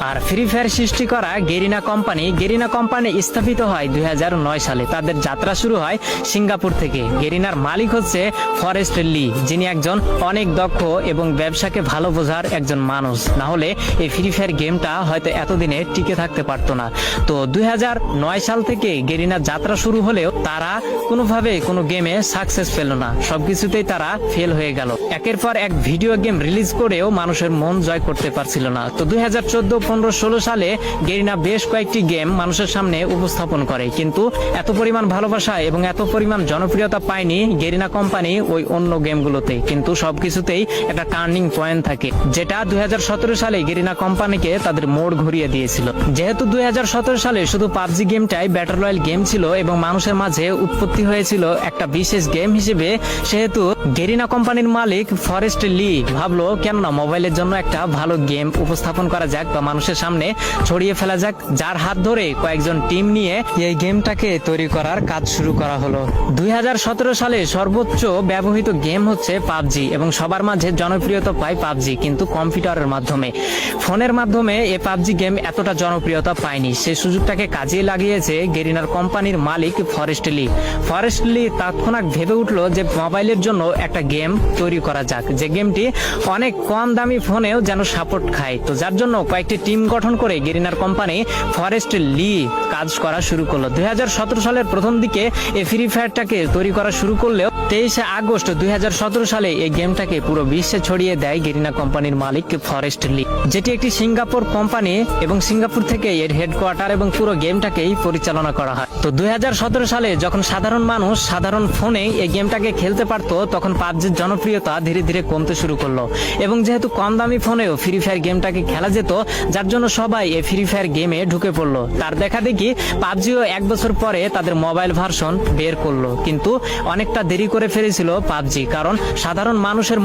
আর free fire সৃষ্টি করা Garena company স্থাপিত হয় 2009 সালে। তাদের যাত্রা শুরু হয় সিঙ্গাপুর থেকে। গেরিনার মালিক হচ্ছে ফরেস্ট লি, যিনি একজন অনেক দক্ষ এবং ব্যবসাকে ভালো বোঝার একজন মানুষ। না হলে এই ফ্রি ফায়ার গেমটা হয়তো এতদিনে টিকে থাকতে পারতো না। তো 2009 সাল থেকে গেরিনার যাত্রা শুরু হলেও তারা কোনোভাবে কোনো গেমে সাকসেস পেল না, সবকিছুতেই তারা ফেল হয়ে গেল। একের পর এক ভিডিও গেম রিলিজ করেও মানুষের মন জয় করতে পারছিল না। তো 2014, 15, 16 সালে গেরিনা বেশ কয়েকটি গেম মানুষের সামনে উপস্থাপন করে, কিন্তু এত পরিমাণ ভালোবাসা এবং এত পরিমাণ জনপ্রিয়তা পায়নি গেরিনা কোম্পানি ওই অন্য গেমগুলোতে। কিন্তু সবকিছুতেই একটা টার্নিং পয়েন্ট থাকে, যেটা 2017 সালে গেরিনা কোম্পানিকে তাদের মোড় ঘুরিয়ে দিয়েছিল। যেহেতু 2017 সালে শুধু পাবজি গেমটাই ব্যাটল রয়্যাল গেম ছিল এবং মানুষের মাঝে উৎপত্তি হয়েছিল একটা বিশেষ গেম হিসেবে, সেহেতু গেরিনা কোম্পানির মালিক ফরেস্ট লি ভাবলো কেননা মোবাইলের জন্য একটা ভালো গেম উপস্থাপন করা যাক বা মানুষের সামনে ছড়িয়ে ফেলা যাক, যার হাত ধরে কয়েকজন টিম নিয়ে এই গেমটাকে তৈরি করার কাজ শুরু করা হলো। 2017 সালে সর্বোচ্চ ব্যবহৃত গেম হচ্ছে পাবজি এবং সবার মাঝে জনপ্রিয়তা পায় পাবজি, কিন্তু কম্পিউটারের মাধ্যমে। ফোনের মাধ্যমে এই পাবজি গেম এতটা জনপ্রিয়তা পায়নি। সেই সুযোগটাকে কাজে লাগিয়েছে গেরিনার কোম্পানির মালিক ফরেস্ট লি তৎক্ষণাৎ ভেবে উঠলো যে মোবাইলের জন্য একটা গেম তৈরি করা যাক, যে গেমটি অনেক কম দামি ফোনেও যেন সাপোর্ট খায়। তো যার জন্য কয়েকটি টিম গঠন করে গেরিনার কোম্পানি ফরেস্ট লি কাজ করা শুরু করলো। 2017 সালের প্রথম দিকে এই ফ্রি ফায়ারটাকে তৈরি করা শুরু করলেও 23 আগস্ট 2017 সালে এই গেমটাকে পুরো বিশ্বে ছড়িয়ে দেয় গেরিনা কোম্পানির মালিক ফরেস্ট লি, যেটি একটি সিঙ্গাপুর কোম্পানি এবং সিঙ্গাপুর থেকে এর হেডকোয়ার্টার এবং পুরো গেমটাকেই পরিচালনা করা হয়। তো 2017 সালে যখন সাধারণ মানুষ সাধারণ ফোনে এই গেমটাকে খেলতে পারতো, তখন পাবজির জনপ্রিয়তা ধীরে ধীরে কমতে শুরু করলো এবং যেহেতু কম দামি ফোনেও ফ্রি ফায়ার গেমটাকে খেলা যেত, যার জন্য সবাই এই ফ্রি ফায়ার গেমে ঢুকে পড়লো। তার দেখা দেখি পাবজিও 1 বছর পরে তাদের মোবাইল ভার্সন বের করলো, কিন্তু অনেকটা দেরি করে ফেলেছিল পাবজি, কারণ সাধারণ মানুষের